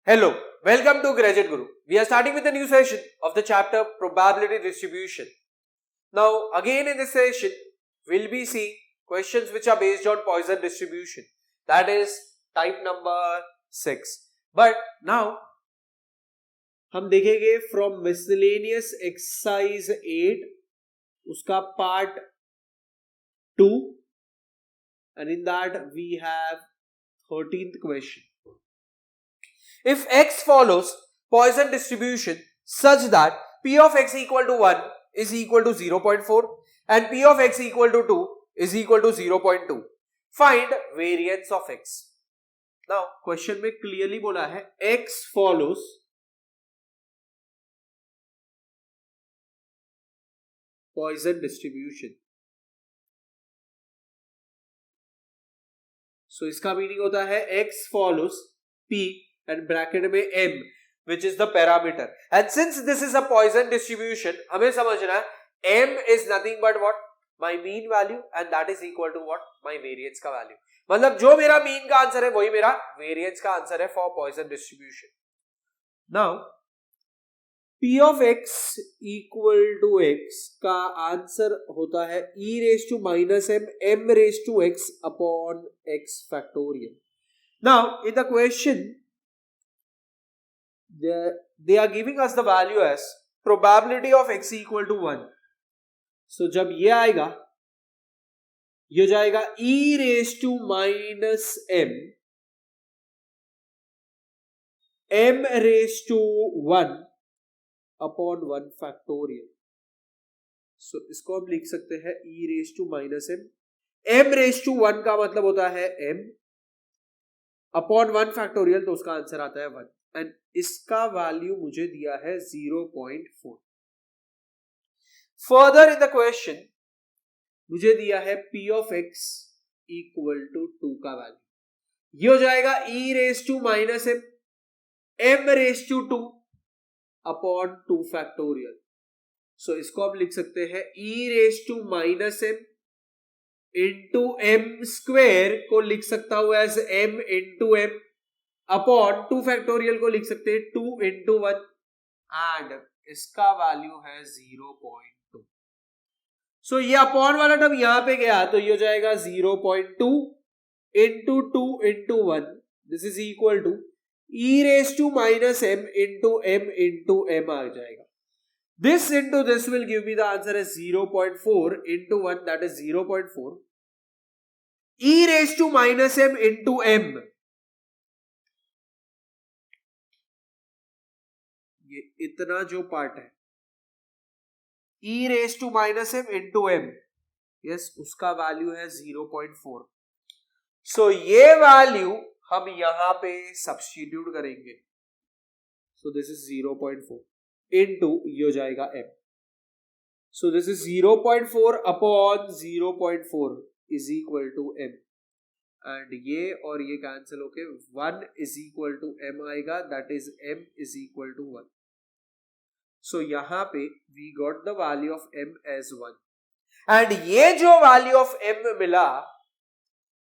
Hello, welcome to Graduate Guru. We are starting with a new session of the chapter Probability Distribution. Now, again in this session, we'll be seeing questions which are based on Poisson distribution. That is type number 6. But now, हम देखेंगे from miscellaneous exercise 8, उसका part 2, and in that we have 13th question. If x follows Poisson distribution such that p of x equal to 1 is equal to 0.4 and p of x equal to 2 is equal to 0.2, find variance of x. Now question में clearly बोला है x follows Poisson distribution. So इसका meaning होता है x follows p and bracket में m which is the parameter, and since this is a Poisson distribution हमें समझना है m is nothing but what, my mean value, and that is equal to what, my variance का value. मतलब जो मेरा mean का answer है वही मेरा variance का आंसर है for Poisson distribution. Now p of x equal to x का आंसर होता है e raised to minus m raised to x upon x factorial. Now in the question they are giving us the value as probability of x equal to 1. So जब ये आएगा ये हो जाएगा e raised to minus m raised to 1 upon 1 factorial. So इसको हम लिख सकते हैं e raised to minus m raised to 1 का मतलब होता है m upon 1 factorial, तो उसका आंसर आता है 1, एंड इसका वैल्यू मुझे दिया है 0.4. फर्दर इन द क्वेश्चन मुझे दिया है p of x equal to 2 का वैल्यू, ये हो जाएगा e raise to minus m raise to 2 upon 2 factorial. So इसको हम लिख सकते हैं e raise to minus m into m square को लिख सकता हूं as m into m upon 2 factorial को लिख सकते हैं 2 इंटू 1, एंड इसका वैल्यू है 0.2. सो ये अपॉन वाला टर्म यहां पे गया तो ये हो जाएगा 0.2 into 2 into 1, this is equal to e raise to minus m into m आ जाएगा. This into this will give me the answer is 0.4 into 1, that is 0.4 e raise to minus m into m. ये इतना जो part है e raise to minus m into m, yes, उसका value है 0.4. सो ये value हम यहां पे सब्स्टिट्यूट करेंगे. सो दिस इज 0.4 इंटू ये हो जाएगा m. So this is 0.4 upon 0.4 is equal to m, and ये और ये कैंसिल होके 1 इज इक्वल टू m आएगा, that is m is equal to 1. So यहां पे we got the value of m as 1, and ये जो वैल्यू ऑफ m मिला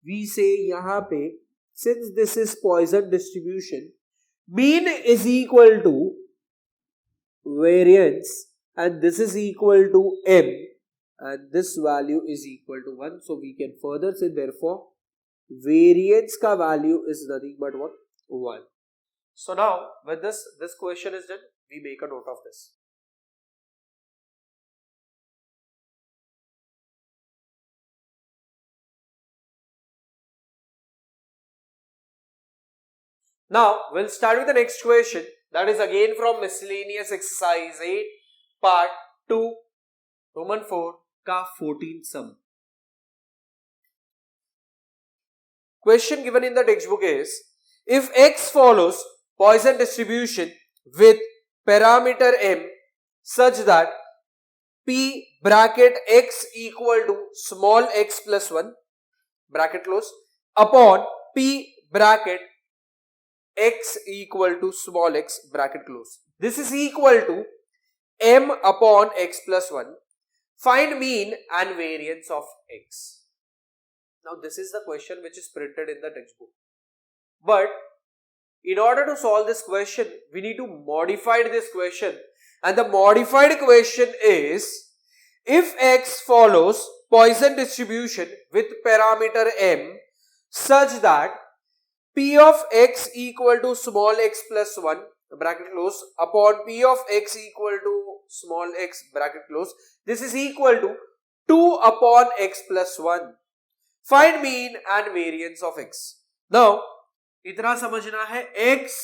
वी से यहां पे since this is Poisson distribution mean is equal to variance and this is equal to m and this value is equal to 1. So we can further say therefore variance का value is nothing but what, 1. So now with this question is done, we make a note of this. Now we'll start with the next question, that is again from miscellaneous exercise 8 part 2 Roman 4 का 14th sum. Question given in the textbook is, if x follows Poisson distribution with parameter m such that p bracket x equal to small x plus 1 bracket close upon p bracket x equal to small x bracket close, this is equal to m upon x plus 1. Find mean and variance of x. Now this is the question which is printed in the textbook, but In order to solve this question, we need to modify this question. And the modified question is, if x follows Poisson distribution with parameter m such that p of x equal to small x plus 1 bracket close upon p of x equal to small x bracket close, this is equal to 2 upon x plus 1. Find mean and variance of x. Now, इतना समझना है, x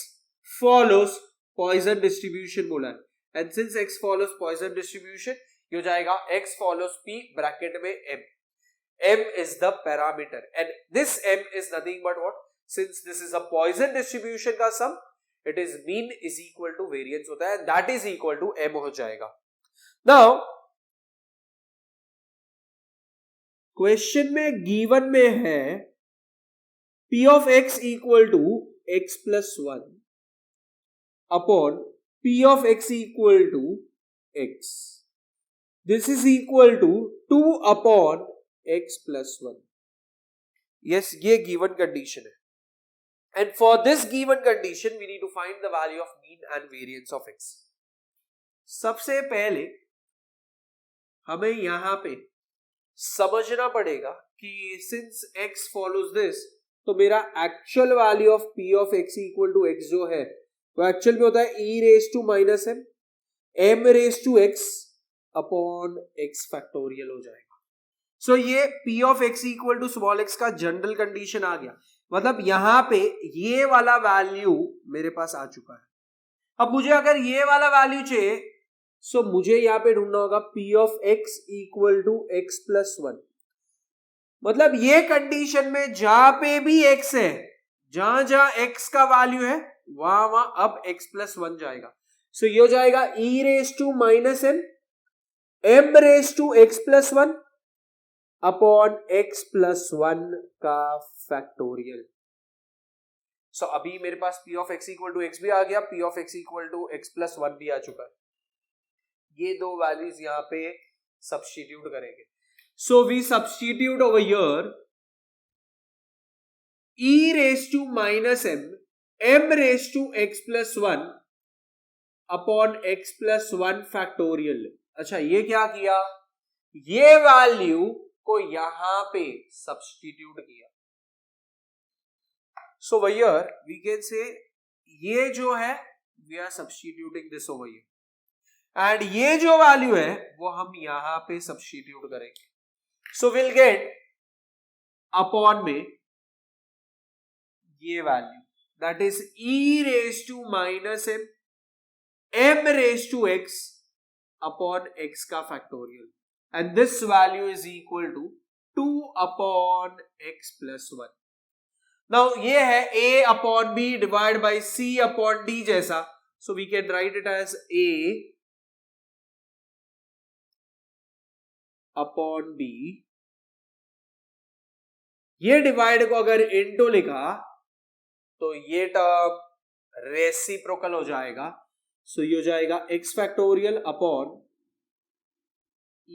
follows Poisson distribution बोला है, and since x follows Poisson distribution, ये हो जाएगा x follows p bracket में m. m is the parameter and this m is nothing but what? Since this is a Poisson distribution का sum, it is mean is equal to variance होता है, and that is equal to m हो जाएगा. Now, question में given में है p of x equal to x plus 1 upon p of x equal to x. This is equal to 2 upon x plus 1. Yes, ये given condition है. And for this given condition, we need to find the value of mean and variance of x. सबसे पहले हमें यहां पे समझना पड़ेगा कि since x follows this, तो मेरा actual value of p of x equal to x जो है वो एक्चुअल में होता है e raise to minus m raise to x upon x factorial हो जाएगा. सो ये p of x equal to small x का जनरल कंडीशन आ गया. मतलब यहां पे ये वाला वैल्यू मेरे पास आ चुका है. अब मुझे अगर ये वाला वैल्यू चाहिए, सो मुझे यहां पे ढूंढना होगा p of x equal to x plus 1. मतलब ये कंडीशन में जहां पे भी x है, जहां जहां x का वैल्यू है वहां वहां अब x प्लस 1 जाएगा. सो ये हो जाएगा e raise to minus m raise to x plus 1 upon x plus 1 का फैक्टोरियल. सो अभी मेरे पास p of x equal to x भी आ गया, p of x equal to x plus 1 भी आ चुका है. ये दो वैल्यूज यहां पे सब्स्टिट्यूट करेंगे. So we substitute over here e raised to minus m raised to x plus 1 upon x plus 1 factorial. अच्छा, ये क्या किया? ये वैल्यू को यहां पे सब्स्टिट्यूट किया. So over here we can say ये जो है we are substituting this over here, and ये जो वैल्यू है वो हम यहां पे सब्स्टिट्यूट करेंगे. So we'll get upon में ये value, that is e raised to minus m raised to x upon x का factorial, and this value is equal to 2 upon x plus 1. Now ये है a upon b divided by c upon d जैसा, so we can write it as a upon b. ये divide को अगर into लिखा तो ये टर्म रेसिप्रोकल हो जाएगा. सो ये हो जाएगा x factorial upon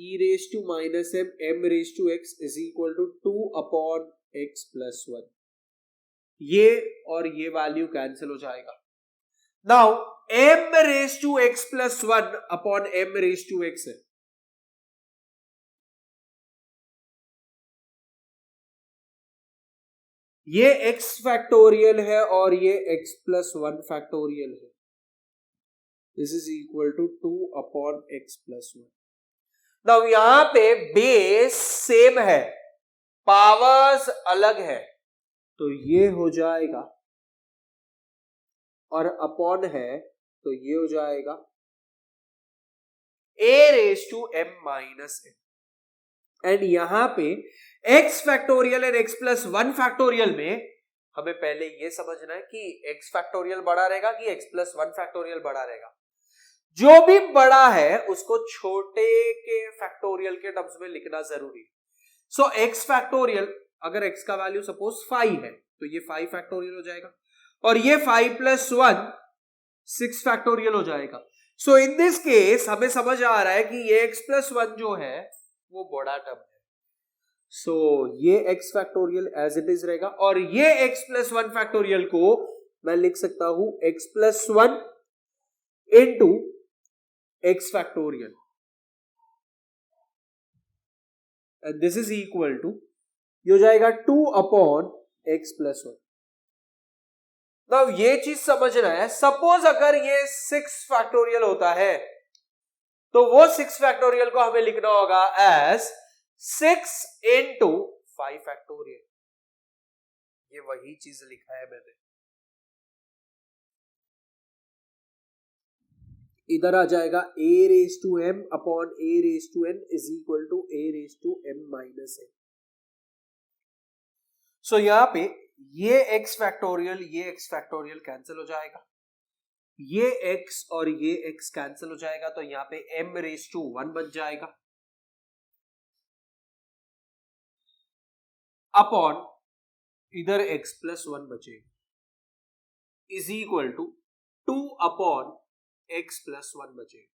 e raise to minus m raise to x is equal to 2 upon x plus 1. ये और ये वैल्यू कैंसिल हो जाएगा. Now m raise to x plus 1 upon m raise to x है. ये x फैक्टोरियल है और ये x प्लस 1 फैक्टोरियल है. This is equal to 2 upon x plus 1. Now यहां पे बेस सेम है, पावर्स अलग है, तो ये हो जाएगा, और अपॉन है तो ये हो जाएगा a raise to m minus m. And यहां पे x factorial and x plus 1 factorial में हमें पहले ये समझना है कि x फैक्टोरियल बड़ा रहेगा कि x प्लस 1 फैक्टोरियल बड़ा रहेगा. जो भी बड़ा है उसको छोटे के फैक्टोरियल के टर्म्स में लिखना जरूरी है. सो x फैक्टोरियल, अगर x का वैल्यू सपोज 5 है तो ये 5 फैक्टोरियल हो जाएगा, और ये 5 प्लस 1 6 फैक्टोरियल हो जाएगा. सो इन दिस केस हमें समझ आ रहा है कि ये x प्लस 1 जो है वो बड़ा टर्म है. सो ये x factorial as it is रहेगा, और ये x प्लस 1 फैक्टोरियल को मैं लिख सकता हूं x+1 into x factorial and this is equal to, ये हो जाएगा 2/x+1। अब ये चीज समझना है, सपोज अगर ये 6 फैक्टोरियल होता है तो वो 6 फैक्टोरियल को हमें लिखना होगा एज 6 इंटू 5 फैक्टोरियल। ये वही चीज लिखा है मैंने, इधर आ जाएगा a⁻m upon a⁻n is equal to a⁻m-n। So यहां पे ये x फैक्टोरियल कैंसिल हो जाएगा, ये x और ये x कैंसिल हो जाएगा, तो यहां पे m⁻1 बच जाएगा अपॉन इधर x+1 बचेगा इज इक्वल टू 2/x+1 बचेगा।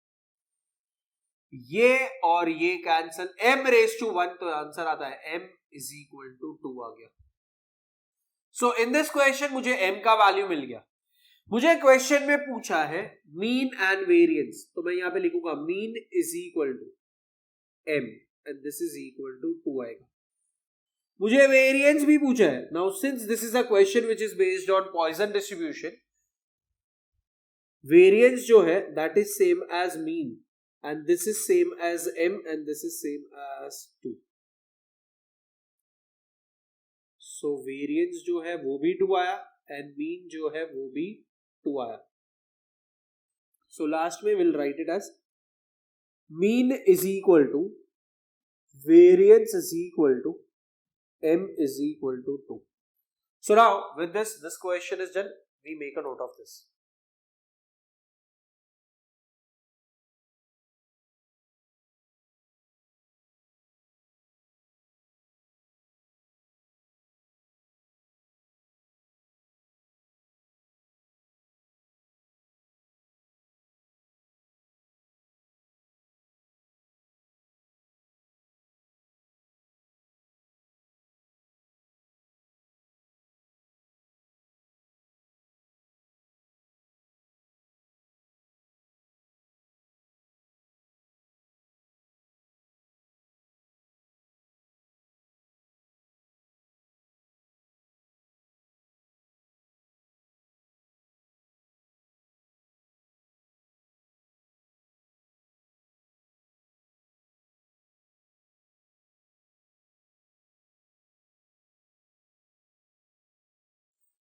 ये और ये कैंसिल, m⁻1 तो आंसर आता है m इज इक्वल टू 2 आ गया। सो इन दिस क्वेश्चन मुझे m का वैल्यू मिल गया। मुझे क्वेश्चन में पूछा है मीन एंड वेरिएंस, तो मैं यहां पे लिखूंगा mean is equal to m and this is equal to 2 आएगा। मुझे वेरिएंस भी पूछा है। Now since this is a question which is based on Poisson distribution, variance जो है that is same as mean and this is same as m and this is same as 2। So variance जो है वो भी 2 आया and mean जो है वो भी 2 आया। सो लास्ट में will write it as mean is equal to variance is equal to m is equal to 2. So now with this question is done. We make a note of this.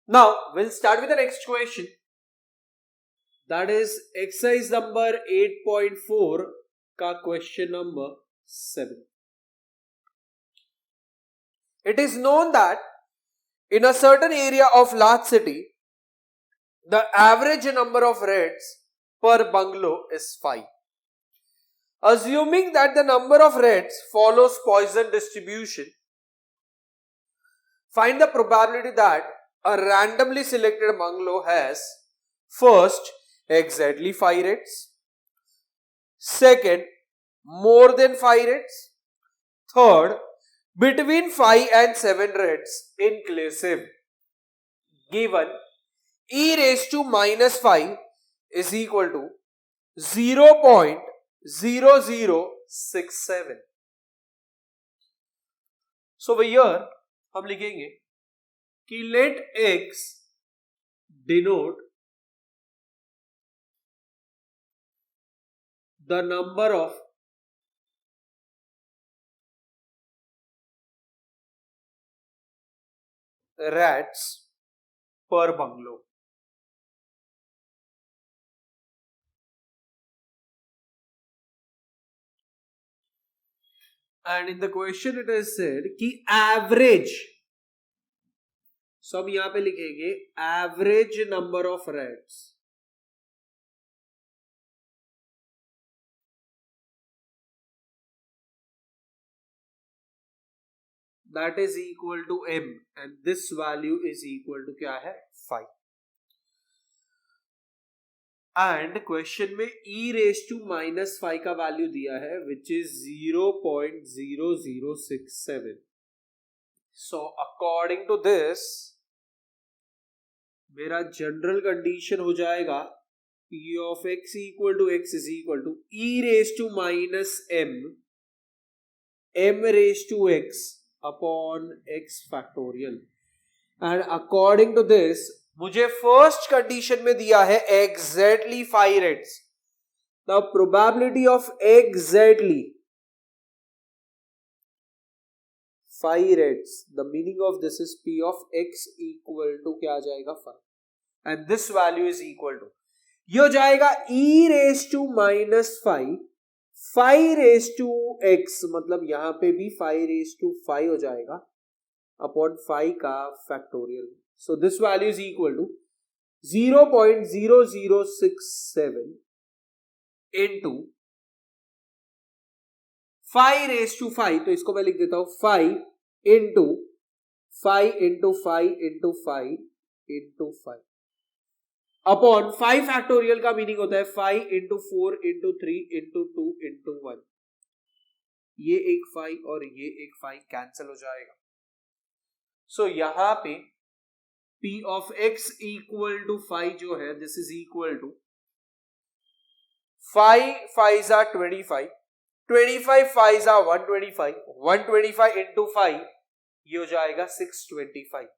Now we'll start with the next question. That is exercise number 8.4 का question number 7. It is known that in a certain area of large city, the average number of rats per bungalow is 5. Assuming that the number of rats follows Poisson distribution, find the probability that a randomly selected bungalow has first exactly 5 rats, second more than 5 rats, third between 5 and 7 rats inclusive, given e⁻⁻5 is equal to 0.0067. So over here हम लिखेंगे कि let x denote the number of rats per bungalow. And in the question it is said कि average, so हम यहां पे लिखेंगे average number of rats, that is equal to m and this value is equal to क्या है 5. And question में e⁻⁻5 का value दिया है which is 0.0067. So according to this मेरा जनरल कंडीशन हो जाएगा p of x equal to x is equal to e raised to minus m raised to x upon x factorial. And according to this, मुझे first condition में दिया है exactly 5 reds. The probability of exactly 5 reds, the meaning of this is p of x equal to क्या आ जाएगा 5, and this value is equal to, ये हो जाएगा e raised to minus 5 raised to x, मतलब यहां पे भी 5 raised to 5 हो जाएगा अपॉन 5 का factorial. So this value is equal to 0.0067 into 5 raised to 5, तो इसको मैं लिख देता हूं 5 into 5 into 5 into 5 into 5 upon 5 factorial का मीनिंग होता है 5 into 4 into 3 into 2 into 1. ये एक 5 और ये एक 5 कैंसिल हो जाएगा. सो यहां पे p of x equal to 5 जो है, this is equal to 5 5s are 25, 25 5s are 125, 125 into 5 ये हो जाएगा 625.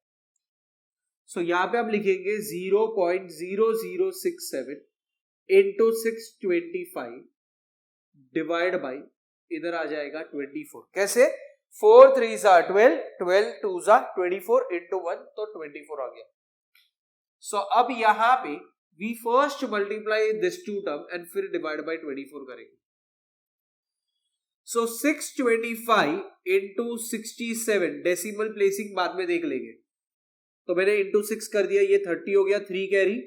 सो यहां पे हम लिखेंगे 0.0067 into 625 डिवाइड बाई, इधर आ जाएगा 24. कैसे? 4 3s are 12, 12 2s are 24 into 1, तो 24 आ गया. सो अब यहां पे we first multiply this two term and फिर divide by 24 करेंगे. सो 625 into 67 डेसिमल प्लेसिंग बाद में देख लेंगे. तो मैंने into 6 कर दिया, ये 30 हो गया, 3 कैरी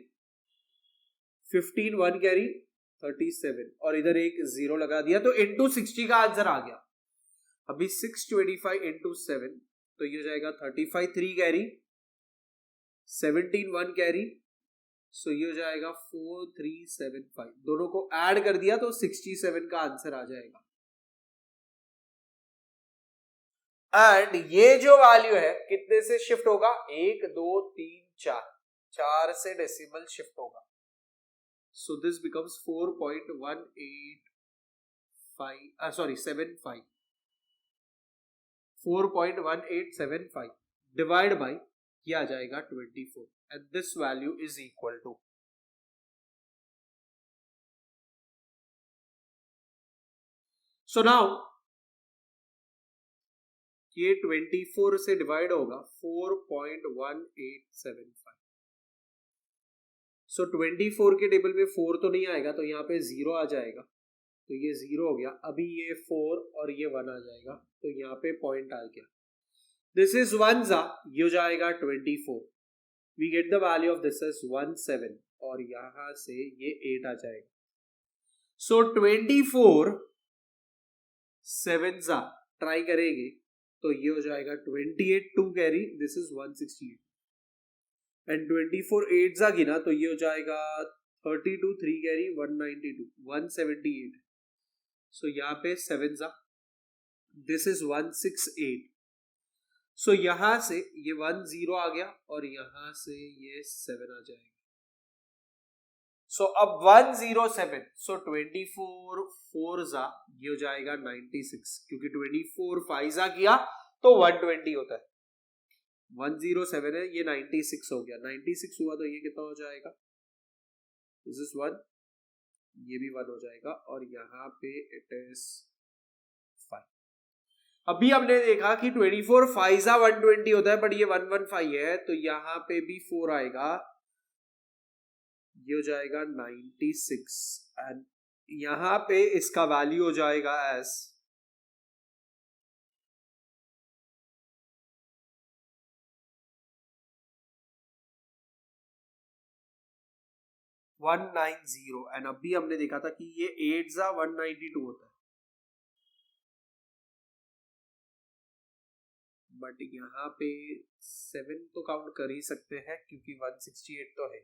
15, 1 कैरी 37 और इधर एक 0 लगा दिया, तो into 60 का आंसर आ गया. अभी 625 into 7, तो ये हो जाएगा 35, 3 कैरी 17, 1 कैरी, सो ये हो जाएगा 4375. दोनों को ऐड कर दिया तो 67 का आंसर आ जाएगा. एंड ये जो वैल्यू है कितने से शिफ्ट होगा? 1 2 3 4 से डेसिमल शिफ्ट होगा. So this becomes 4.1875 4.1875 divide by ये आ जाएगा 24, and this value is equal to, so now ये 24 से डिवाइड होगा 4.1875. सो 24 के टेबल में 4 तो नहीं आएगा, तो यहाँ पे 0 आ जाएगा, तो ये 0 हो गया. अभी ये 4 और ये 1 आ जाएगा, तो यहाँ पे पॉइंट आ गया. दिस इज 1 जा, ये हो जाएगा 24. We get the value of this is 17 और यहां से ये 8 आ जाएगा. सो 24 7 जा ट्राई करेंगे तो ये हो जाएगा 28 2 कैरी, दिस इज 168, एंड 24 8 जा गिना तो ये हो जाएगा 32 3 कैरी 192 178. सो यहाँ पे 7 जा, दिस इज 168. सो यहां से ये 1 0 आ गया और यहां से ये 7 आ जाएगा. सो अब 107, सो 24 4 जा ये हो जाएगा 96, क्योंकि 24 5 जा किया तो 120 होता है. 107 है, ये 96 हो गया. 96 हुआ तो ये कितना हो जाएगा? दिस इज 1, ये भी 1 हो जाएगा और यहाँ पे इट इज 5. अभी हमने देखा कि 24 5 जा 120 होता है, बट ये 115 है, तो यहाँ पे भी 4 आएगा, ये हो जाएगा 96, एंड यहां पे इसका वैल्यू हो जाएगा एज 190. एंड अभी हमने देखा था कि ये 8 जा 192 होता है, बट यहाँ पे 7 तो काउंट कर ही सकते हैं क्योंकि 168 तो है.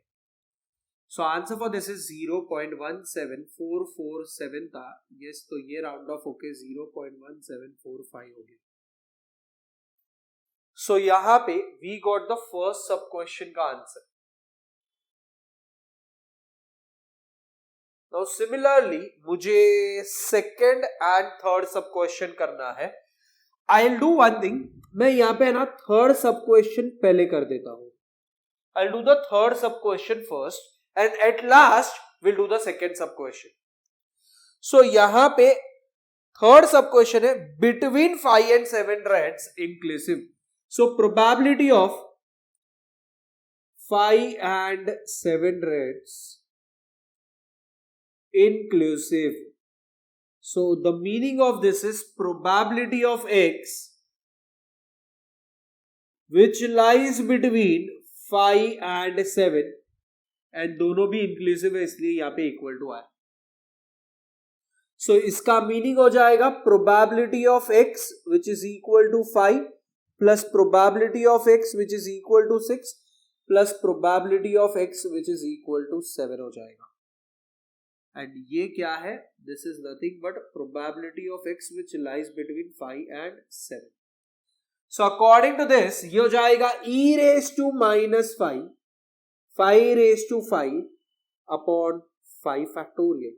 So answer for this is 0.17447 था. यस, तो ये राउंड ऑफ होके 0.1745 हो गया. सो यहाँ पे वी गॉट द फर्स्ट सब क्वेश्चन का आंसर. नाउ सिमिलरली मुझे second and third sub question करना है. आई विल डू वन थिंग, मैं यहाँ पे ना थर्ड सब क्वेश्चन पहले कर देता हूं. I will do the third sub question first and at last will do the second sub question. So यहां पे थर्ड सब क्वेश्चन है between 5 and 7 rats inclusive. So probability of 5 and 7 rats inclusive. So the meaning of this is probability of x which lies between 5 and 7 and दोनों भी inclusive है इसलिए यहाँ पे equal to आया. So इसका meaning हो जाएगा probability of x which is equal to 5 plus probability of x which is equal to 6 plus probability of x which is equal to 7 हो जाएगा. एंड ये क्या है? This is nothing but probability of x which lies between 5 and 7. So according to this ये हो जाएगा e raised to minus 5 raised to 5 upon 5 factorial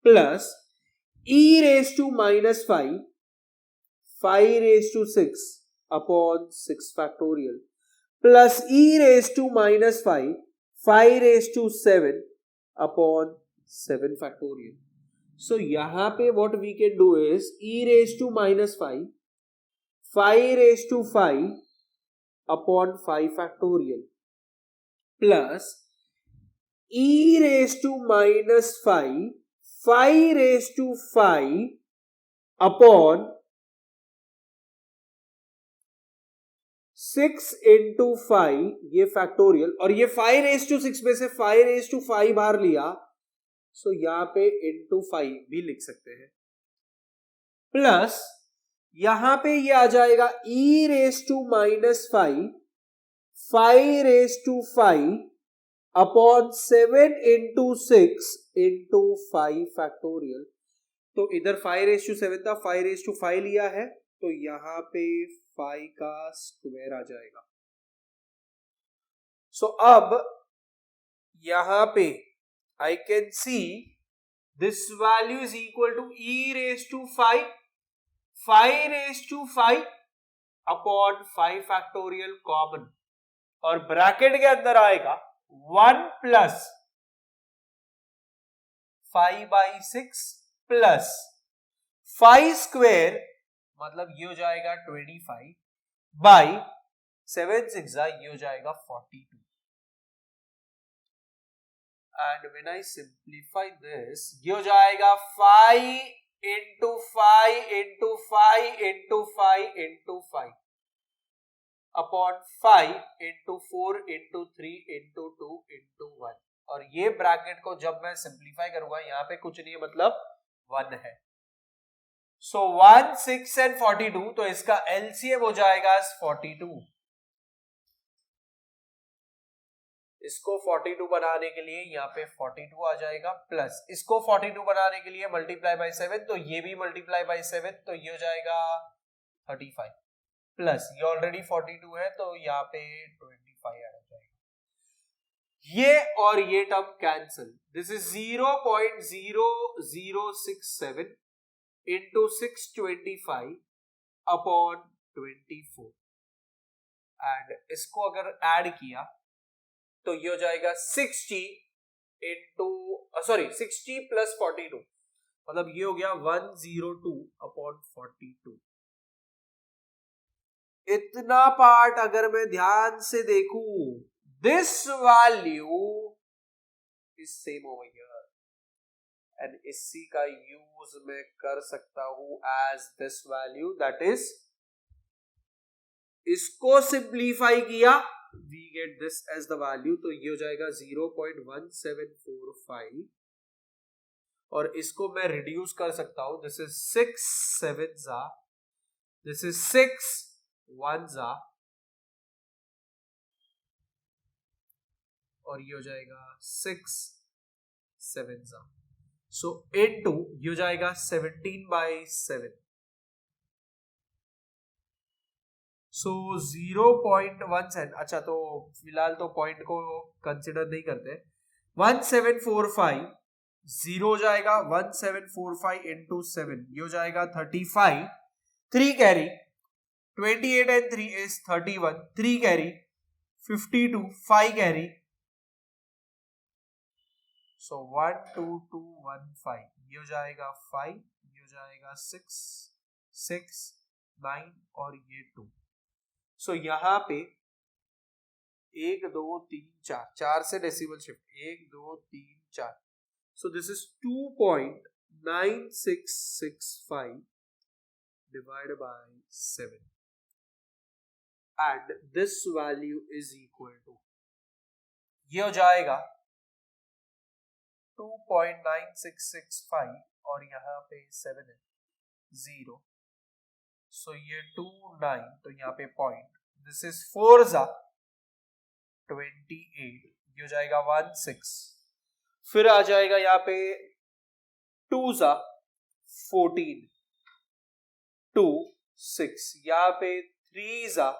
plus e raised to minus 5 raised to 6 upon 6 factorial plus e raised to minus 5 raised to 7 upon 7 factorial. So यहाँ पे what we can do is e raised to minus 5 raised to 5 upon 5 factorial plus e raised to minus 5 raised to 5 upon 6 into 5 ये factorial और ये 5 raised to 6 में से 5 raised to 5 बाहर लिया. सो यहां पे into 5 भी लिख सकते हैं प्लस यहां पे ये आ जाएगा e raised to minus 5 raised to 5 upon 7 into 6 into 5 factorial. तो इधर 5 raised to 7 था, 5 raised to 5 लिया है तो यहां पे 5 का स्क्वायर आ जाएगा. सो अब यहां पे I can see this value is equal to e raised to 5 raised to 5 upon 5 factorial common और ब्रैकेट के अंदर आएगा 1 plus 5 by 6 plus 5 square मतलब ये हो जाएगा 25 by 7 6 ये हो जाएगा 42. And when I simplify this ये हो जाएगा 5 into 5 into 5 into 5 into 5 upon 5 into 4 into 3 into 2 into 1 और ये ब्रैकेट को जब मैं सिंप्लीफाई करूंगा यहाँ पे कुछ नहीं है मतलब 1 है. सो 1 6 and 42 तो इसका LCM हो जाएगा 42. इसको 42 बनाने के लिए यहाँ पे 42 आ जाएगा प्लस इसको 42 बनाने के लिए मल्टीप्लाई बाय 7 तो ये भी मल्टीप्लाई बाय 7 तो ये हो जाएगा 35 प्लस ये ऑलरेडी 42 है तो यहाँ पे 25 आ जाएगा. ये और ये term cancel. This is 0.0067 into 625 upon 24 and इसको अगर ऐड किया तो ये हो जाएगा 60 प्लस 42 मतलब ये हो गया 102 अपॉन 42. इतना पार्ट अगर मैं ध्यान से देखूं this value is same over here and इसी का यूज मैं कर सकता हूं as this value that is इसको सिंप्लीफाई किया we get this as the value तो ये हो जाएगा 0.1745 और इसको मैं रिड्यूस कर सकता हूं. दिस इज 6 7 दिस इज 6 1 और ये हो जाएगा 6 7 सो इनटू ये हो जाएगा 17/7 सो 0.1. अच्छा तो फिलहाल तो पॉइंट को कंसिडर नहीं करते. 1745 0 हो जाएगा 1745 इंटू 7, ये हो जाएगा 35, 3 carry, 28 and 3 is 31, 3 carry, 52, 5 carry, so 1 2 2 1 5, ये हो जाएगा 5, ये हो जाएगा 6 6 9 और ये 2। सो यहाँ पे 1 2 3 4, 4 से decimal shift, 1 2 3 4, so this is 2.9665 divided by 7 and this value is equal to, ये हो जाएगा 2.9665 और यहाँ पे 7 है 0, so ये 2 9, तो यहाँ पे पॉइंट, this is 4 जा 28, ये हो जाएगा 1 6, फिर आ जाएगा यहाँ पे 2 जा 14, 2 6, यहाँ पे 3 जा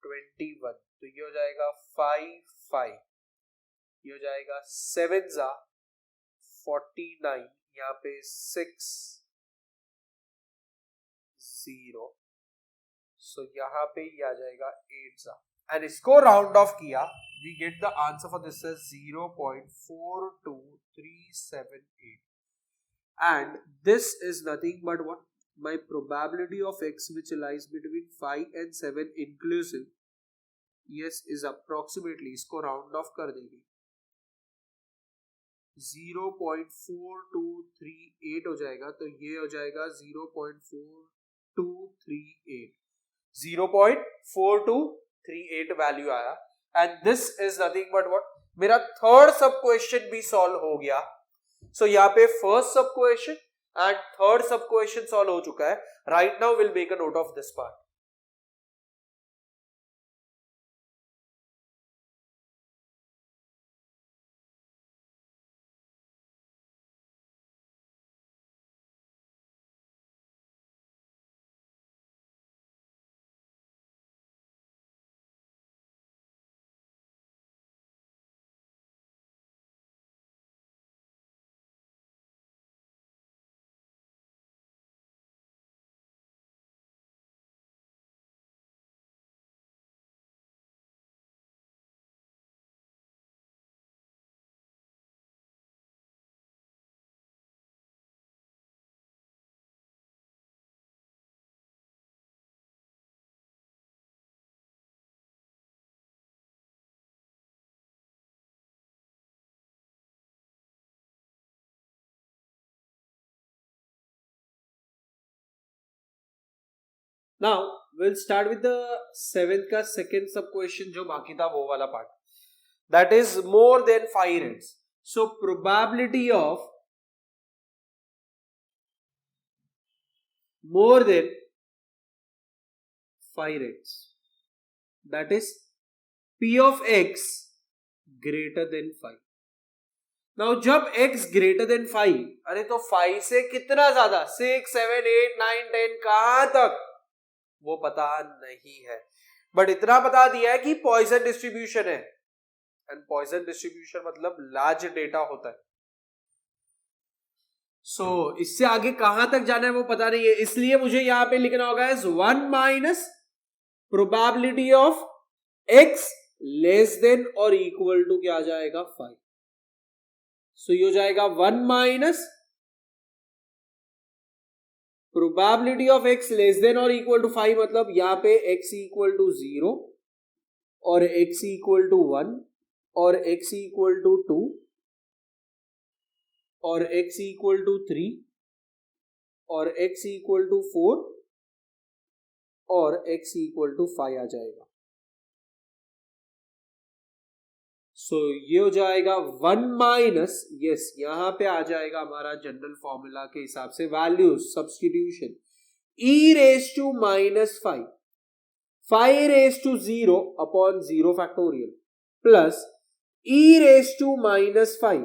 21, तो ये हो जाएगा 5 5, ये हो जाएगा 7 जा 49, यहाँ पे 6 0, सो यहाँ पे ये आ जाएगा 8 जा, एंड इसको राउंड ऑफ किया, we get the answer for this as 0.42378, and this is nothing but what, my probability of x which lies between 5 and 7 inclusive, yes, is approximately, इसको राउंड ऑफ कर देंगे 0.4238 हो जाएगा, तो ये हो जाएगा 0.4238, 0.4238 वैल्यू आया, and this is nothing but what, मेरा थर्ड सब क्वेश्चन भी सॉल्व हो गया। सो यहाँ पे फर्स्ट सब question and third sub question solve हो चुका है। Right now will make a note of this part. Now we'll start with the 7th का second sub question जो बाकी था वो वाला part, that is more than 5 reds. So probability of more than 5 reds, that is P of x greater than 5. Now जब x greater than 5, अरे तो 5 से कितना ज्यादा, 6 7 8 9 10 कहां तक वो पता नहीं है, बट इतना बता दिया है कि पॉइजन डिस्ट्रीब्यूशन है, एंड पॉइजन डिस्ट्रीब्यूशन मतलब लार्ज डेटा होता है। सो इससे आगे कहां तक जाना है वो पता नहीं है, इसलिए मुझे यहां पे लिखना होगा as 1 minus probability of x less than और इक्वल टू क्या आ जाएगा 5। सो ये हो जाएगा 1 minus probability of x less than और इक्वल टू 5, मतलब यहाँ पे x इक्वल टू 0 और x इक्वल टू 1 और x इक्वल टू 2 और x इक्वल टू 3 और x इक्वल टू 4 और x इक्वल टू 5 आ जाएगा। सो ये हो जाएगा 1 माइनस, यस यहां पे आ जाएगा हमारा जनरल फॉर्मूला के हिसाब से values substitution, e raise to minus 5, 5 raise to 0 upon 0 factorial plus e raise to minus 5,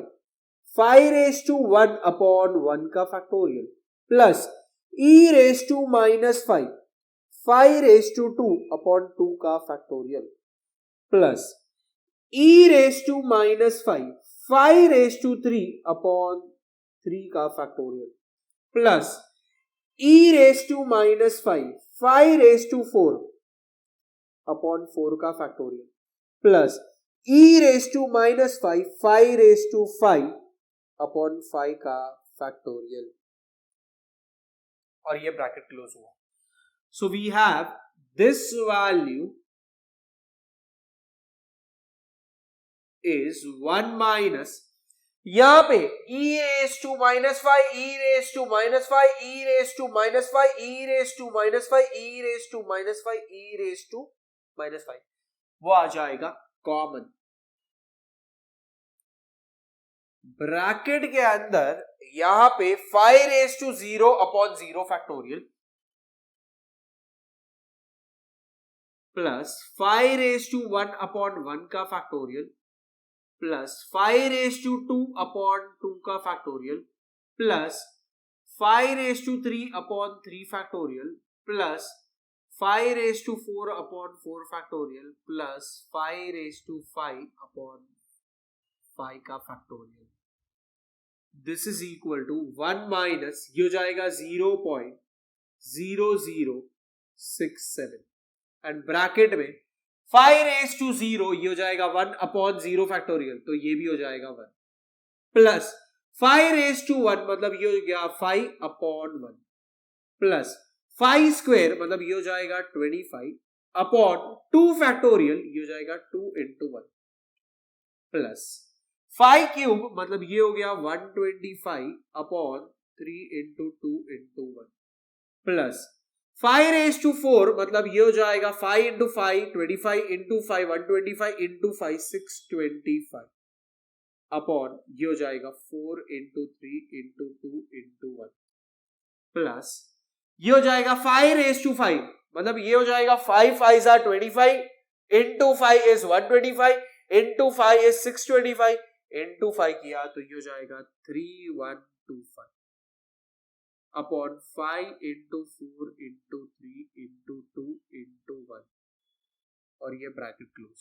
5 raise to 1 upon 1 का factorial plus e raise to minus 5, 5 raise to 2 upon 2 का factorial plus e raise to minus 5, 5⁻³ upon 3 का factorial plus e⁻⁻5 5⁻4 upon 4 का factorial plus e⁻⁻5 5⁻5 upon 5 का factorial और ये bracket close हुआ. So we have this value is 1 minus, यहां पे e⁻⁻5 e⁻⁻5 e⁻⁻5 e⁻⁻5 e⁻⁻5 e⁻⁻5 वो आ जाएगा कॉमन. ब्रैकेट के अंदर यहां पे 5⁻0 अपॉन 0 फैक्टोरियल प्लस 5⁻1 अपॉन 1 का फैक्टोरियल प्लस 5⁻2 अपॉन 2 का factorial plus 5⁻3 upon 3 factorial plus 5⁻4 upon 4 factorial plus 5⁻5 upon 5 का factorial. This is equal to 1 minus, ये हो जाएगा 0.0067 एंड ब्रैकेट में 5⁻0 ये हो जाएगा 1 अपॉन 0 फैक्टोरियल, तो ये भी हो जाएगा 1 प्लस 5⁻1 मतलब ये हो गया 5 अपॉन 1 प्लस 5 स्क्वायर मतलब ये हो जाएगा 25 अपॉन 2 फैक्टोरियल ये हो जाएगा 2 into 1 प्लस 5 क्यूब मतलब ये हो गया 125 अपॉन 3 into 2 into 1 प्लस 5⁻4 मतलब ये हो जाएगा 5 into 5 25 into 5 125 into 5 625 अपॉन ये हो जाएगा 4 into 3 into 2 into 1 प्लस ये हो जाएगा 5⁻5 मतलब ये हो जाएगा 5 5s are 25 into 5 is 125 into 5 is 625 into 5 किया तो ये हो जाएगा 3125 upon 5 into 4 into 3 into 2 into 1 और ये ब्रैकेट क्लोज.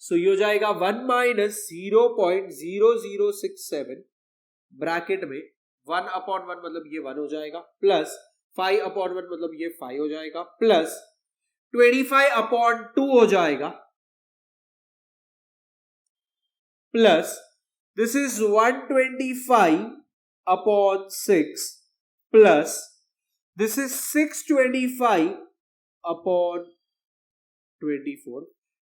सो ये हो जाएगा 1 माइनस 0.0067 ब्रैकेट में 1 अपॉन 1 मतलब ये 1 हो जाएगा प्लस 5 अपॉन 1 मतलब ये 5 हो जाएगा प्लस 25 अपॉन 2 हो जाएगा plus this is 125 upon 6 plus this is 625 upon 24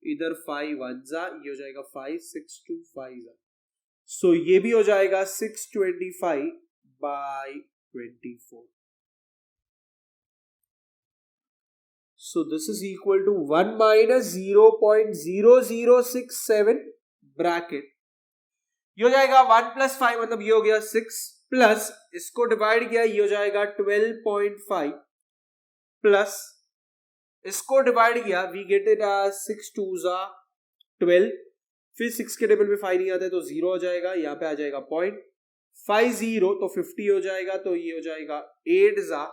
इधर 5 1 ये हो जाएगा 5 6 2 5 सो ये भी हो जाएगा 625 by 24. So this is equal to 1 minus 0.0067 bracket ये हो जाएगा 1 plus 5 मतलब ये हो गया 6 प्लस इसको डिवाइड किया ये हो जाएगा 12.5 प्लस इसको डिवाइड किया we get it as 6 2s are 12 फिर 6 के टेबल में 5 नहीं आता है तो 0 हो जाएगा, यहाँ पे आ जाएगा 0.50 तो 50 हो जाएगा तो ये हो जाएगा 8s are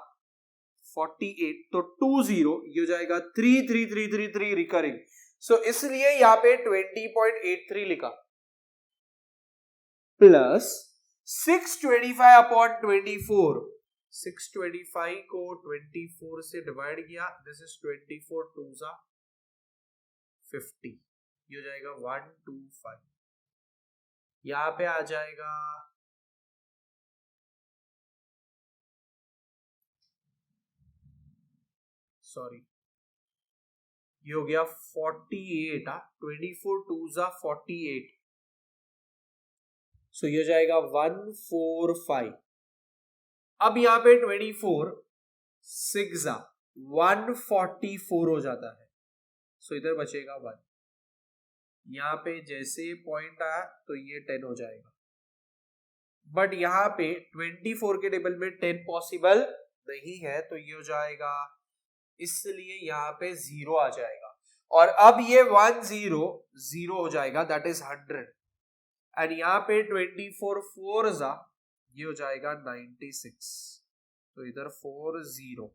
48 तो 20 ये हो जाएगा 33333 रिकरिंग. सो इसलिए यहाँ पे 20.83 लिखा प्लस 625 अपॉन 24 625 को 24 से डिवाइड किया दिस इज 24 2s are 50 ये हो जाएगा 125 यहाँ पे आ जाएगा सॉरी ये हो गया 48 24 2s are 48 सो ये हो जाएगा 145. अब यहां पे 24 6 144 हो जाता है सो इधर बचेगा 1. यहां पे जैसे पॉइंट आया तो ये 10 हो जाएगा बट यहां पे 24 के टेबल में 10 पॉसिबल नहीं है तो ये हो जाएगा इसलिए यहां पे 0 आ जाएगा और अब ये 1 0 0 हो जाएगा दैट इज 100 एंड यहाँ पे 24 4s ये हो जाएगा 96 तो इधर 4 0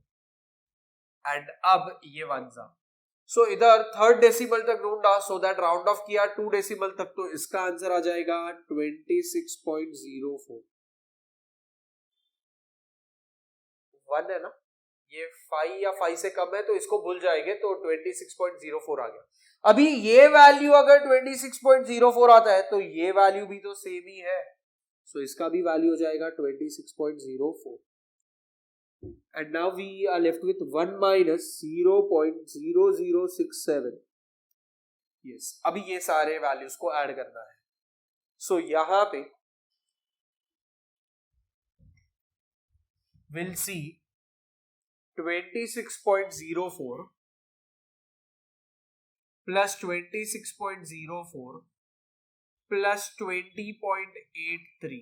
एंड अब ये 1s सो इधर थर्ड डेसिमल तक ढूंढा, सो दैट राउंड ऑफ किया 2 डेसिमल तक, तो इसका आंसर आ जाएगा 26.04। 1 है ना, ये 5 या 5 से कम है तो इसको भूल जाएंगे, तो 26.04 आ गया। अभी ये वैल्यू अगर 26.04 आता है तो ये वैल्यू भी तो सेम ही है, सो इसका भी वैल्यू हो जाएगा 26.04। and now we are left with 1 minus 0.0067। yes, अभी ये सारे वैल्यूज को ऐड करना है, सो यहां पे we'll see 26.04 plus 26.04 plus 20.83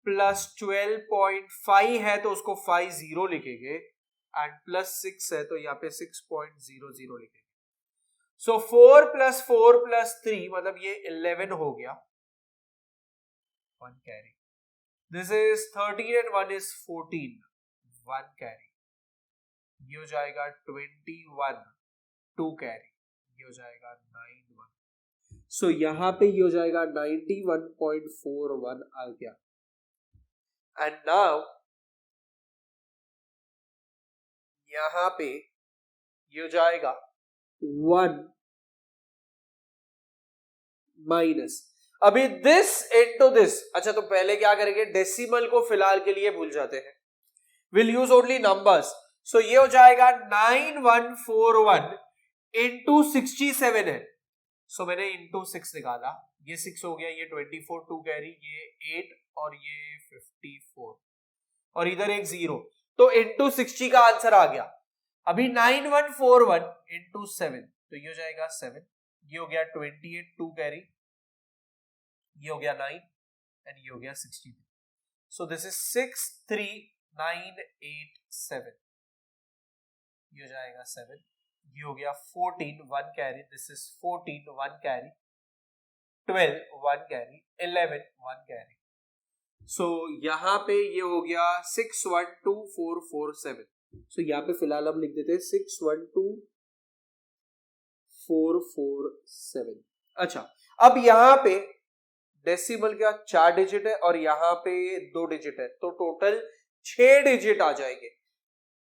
plus 12.5 है तो उसको 50 लिखेंगे, एंड प्लस 6 है तो यहाँ पे 6.00 लिखेंगे। सो 4 प्लस 4 प्लस 3 मतलब ये 11 हो गया, 1 carry. This is 13 and 1 is 14, 1 carry. ये हो जाएगा 21, 2 कैरी। ये हो जाएगा 91। सो यहाँ पे ये हो जाएगा 91.41 आ गया। एंड नाउ यहां पे ये हो जाएगा 1 माइनस, अभी दिस इनटू दिस। अच्छा, तो पहले क्या करेंगे, डेसिमल को फिलहाल के लिए भूल जाते हैं, विल यूज ओनली नंबर्स। सो ये हो जाएगा 9141 इंटू 67 है, सो मैंने इंटू 6 निकाला, ये 6 हो गया, ये 24, 2 कैरी, ये 8 और ये 54 और इधर एक 0, तो इंटू 60 का आंसर आ गया। अभी 9141 इंटू 7, तो ये हो जाएगा 7, ये हो गया 28, 2 कैरी, ये हो गया 9 एंड ये हो गया 63। सो दिस इज 63987, ये हो जाएगा 7, ये हो गया 14, 1 carry, this is 14, 1 carry, 12, 1 carry, 11, 1 carry. So यहां पे ये हो गया 612447। सो यहाँ पे फिलहाल हम लिख देते हैं 612447। अच्छा, अब यहाँ पे डेसिमल का 4 डिजिट है और यहाँ पे 2 डिजिट है, तो टोटल 6 डिजिट आ जाएंगे,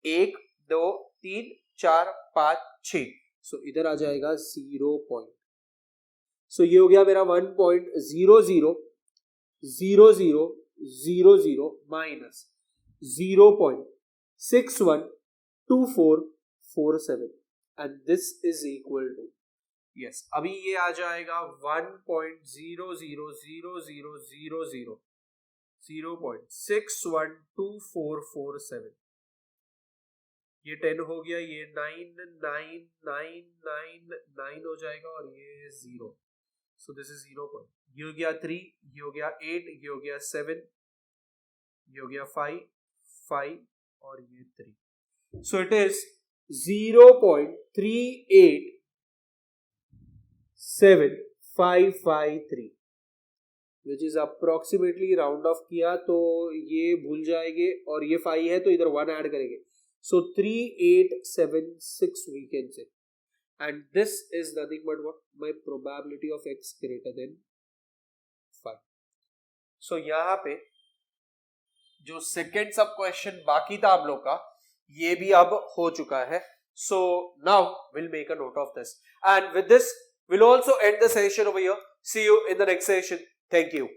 1 2 3 4 5 6। सो इधर आ जाएगा 0 पॉइंट। सो ये हो गया मेरा 1.000000 minus 0.612447 and this is equal to, yes, अभी ये आ जाएगा 0.612447। ये 10 हो गया, ये 99999 हो जाएगा और ये 0, सो दिस इज 0 पॉइंट। ये हो गया 3, ये हो गया 8, ये हो गया 7, ये हो गया 5 और ये 3। So it is 0.387553 which is approximately round of किया तो ये भूल जाएंगे, और ये 5 है तो इधर 1 ऐड करेंगे, so 3876 we can say, and this is nothing but what, my probability of x greater than 5। so यहाँ पे जो सेकेंड सब क्वेश्चन बाकी था आप लोग का, ये भी अब हो चुका है। so now we'll make a note of this, and with this we'll also end the session over here. See you in the next session. Thank you.